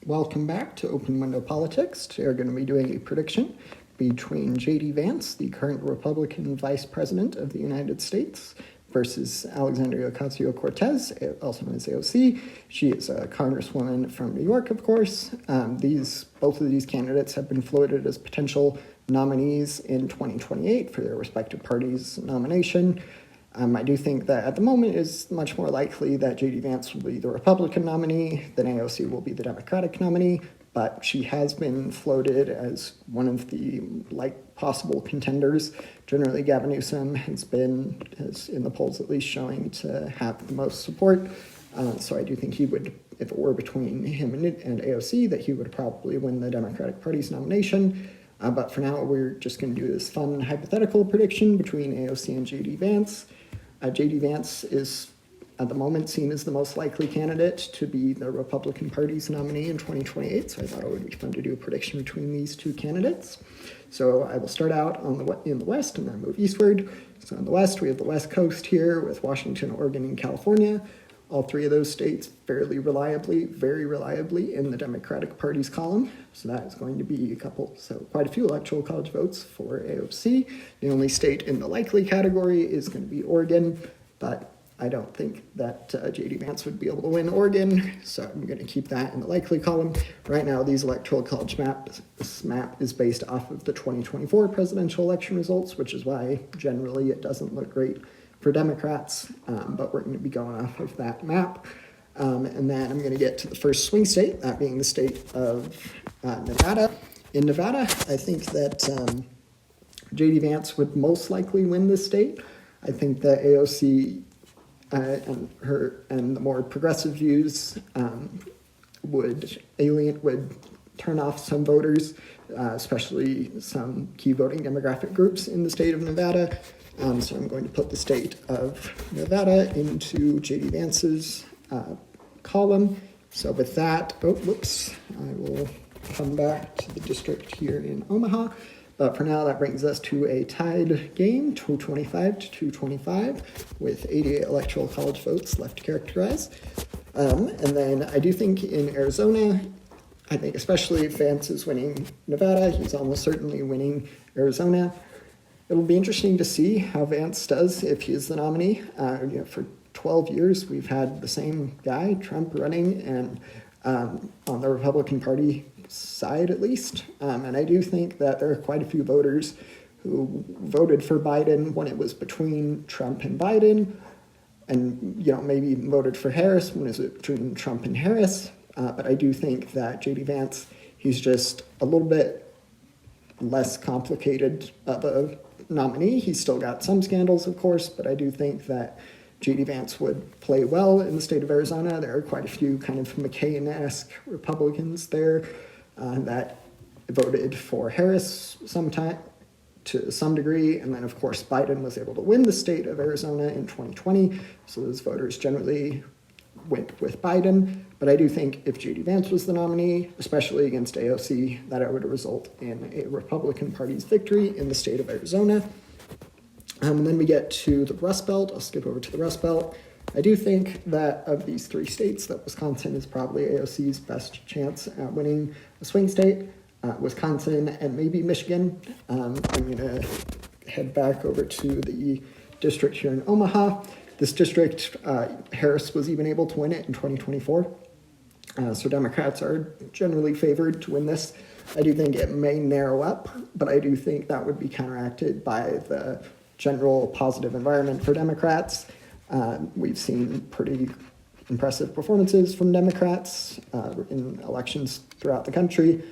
Welcome back to Open Window Politics. Today we're going to be doing a prediction between J.D. Vance, the current Republican Vice President of the United States, versus Alexandria Ocasio-Cortez, also known as AOC. She is a congresswoman from New York, of course. Both of these candidates have been floated as potential nominees in 2028 for their respective parties' nomination. I do think that at the moment it's much more likely that J.D. Vance will be the Republican nominee than AOC will be the Democratic nominee, but she has been floated as one of the possible contenders. Generally, Gavin Newsom has in the polls at least, showing to have the most support. So I do think he would, if it were between him and AOC, that he would probably win the Democratic Party's nomination. But for now, we're just going to do this fun hypothetical prediction between AOC and J.D. Vance. J.D. Vance is, at the moment, seen as the most likely candidate to be the Republican Party's nominee in 2028, so I thought it would be fun to do a prediction between these two candidates. So I will start out in the West and then move eastward. So in the West, we have the West Coast here with Washington, Oregon, and California. All three of those states very reliably in the Democratic Party's column. So that is going to be quite a few electoral college votes for AOC. The only state in the likely category is going to be Oregon, but I don't think that J.D. Vance would be able to win Oregon, so I'm going to keep that in the likely column. Right now, these electoral college this map is based off of the 2024 presidential election results, which is why generally it doesn't look great for Democrats, but we're going to be going off of that map. And then I'm going to get to the first swing state, that being the state of Nevada. In Nevada, I think that J.D. Vance would most likely win this state. I think that AOC and the more progressive views would turn off some voters, especially some key voting demographic groups in the state of Nevada. So I'm going to put the state of Nevada into J.D. Vance's column. So with that, I will come back to the district here in Omaha. But for now, that brings us to a tied game, 225 to 225, with 88 electoral college votes left to characterize. And then I do think in Arizona, I think especially if Vance is winning Nevada, he's almost certainly winning Arizona. It'll be interesting to see how Vance does if he's the nominee. For 12 years, we've had the same guy, Trump, running, and on the Republican Party side at least. And I do think that there are quite a few voters who voted for Biden when it was between Trump and Biden, and maybe even voted for Harris when it was between Trump and Harris. But I do think that J.D. Vance, he's just a little bit less complicated of a nominee. He's still got some scandals, of course, but I do think that J.D. Vance would play well in the state of Arizona. There are quite a few kind of McCain-esque Republicans there that voted for Harris to some degree, and then of course Biden was able to win the state of Arizona in 2020, so those voters generally went with Biden. But I do think if J.D. Vance was the nominee, especially against AOC, that it would result in a Republican Party's victory in the state of Arizona. And then we get to the Rust Belt. I'll skip over to the Rust Belt. I do think that of these three states, that Wisconsin is probably AOC's best chance at winning a swing state. Wisconsin and maybe Michigan. I'm going to head back over to the district here in Omaha. This district, Harris was even able to win it in 2024. So Democrats are generally favored to win this. I do think it may narrow up, but I do think that would be counteracted by the general positive environment for Democrats. We've seen pretty impressive performances from Democrats in elections throughout the country.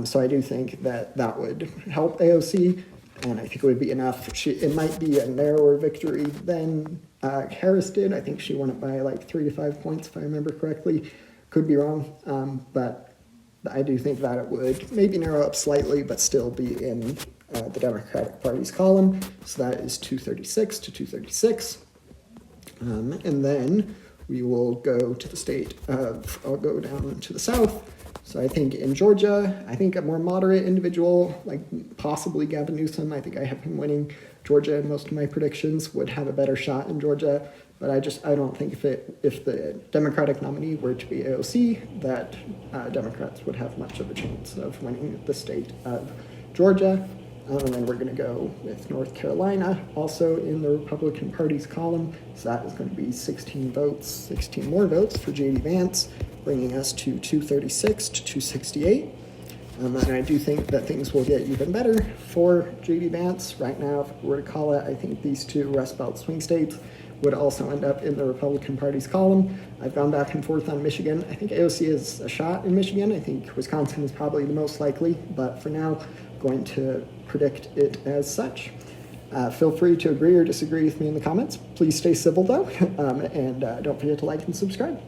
So I do think that would help AOC, and I think it would be enough. It might be a narrower victory than Harris did. I think she won it by 3 to 5 points, if I remember correctly. Could be wrong, but I do think that it would maybe narrow up slightly, but still be in the Democratic Party's column. So that is 236 to 236. And then we will go to the state of, I'll go down to the south. So I think in Georgia, I think a more moderate individual, like possibly Gavin Newsom, I think I have him winning Georgia in most of my predictions, would have a better shot in Georgia. But I don't think if the Democratic nominee were to be AOC, that Democrats would have much of a chance of winning the state of Georgia. And then we're going to go with North Carolina, also in the Republican Party's column. So that is going to be 16 more votes for J.D. Vance, bringing us to 236 to 268. And I do think that things will get even better for J.D. Vance. Right now, if we were to call it, I think these two Rust Belt swing states would also end up in the Republican Party's column. I've gone back and forth on Michigan. I think AOC is a shot in Michigan. I think Wisconsin is probably the most likely, but for now, going to predict it as such. Feel free to agree or disagree with me in the comments. Please stay civil though, and don't forget to like and subscribe.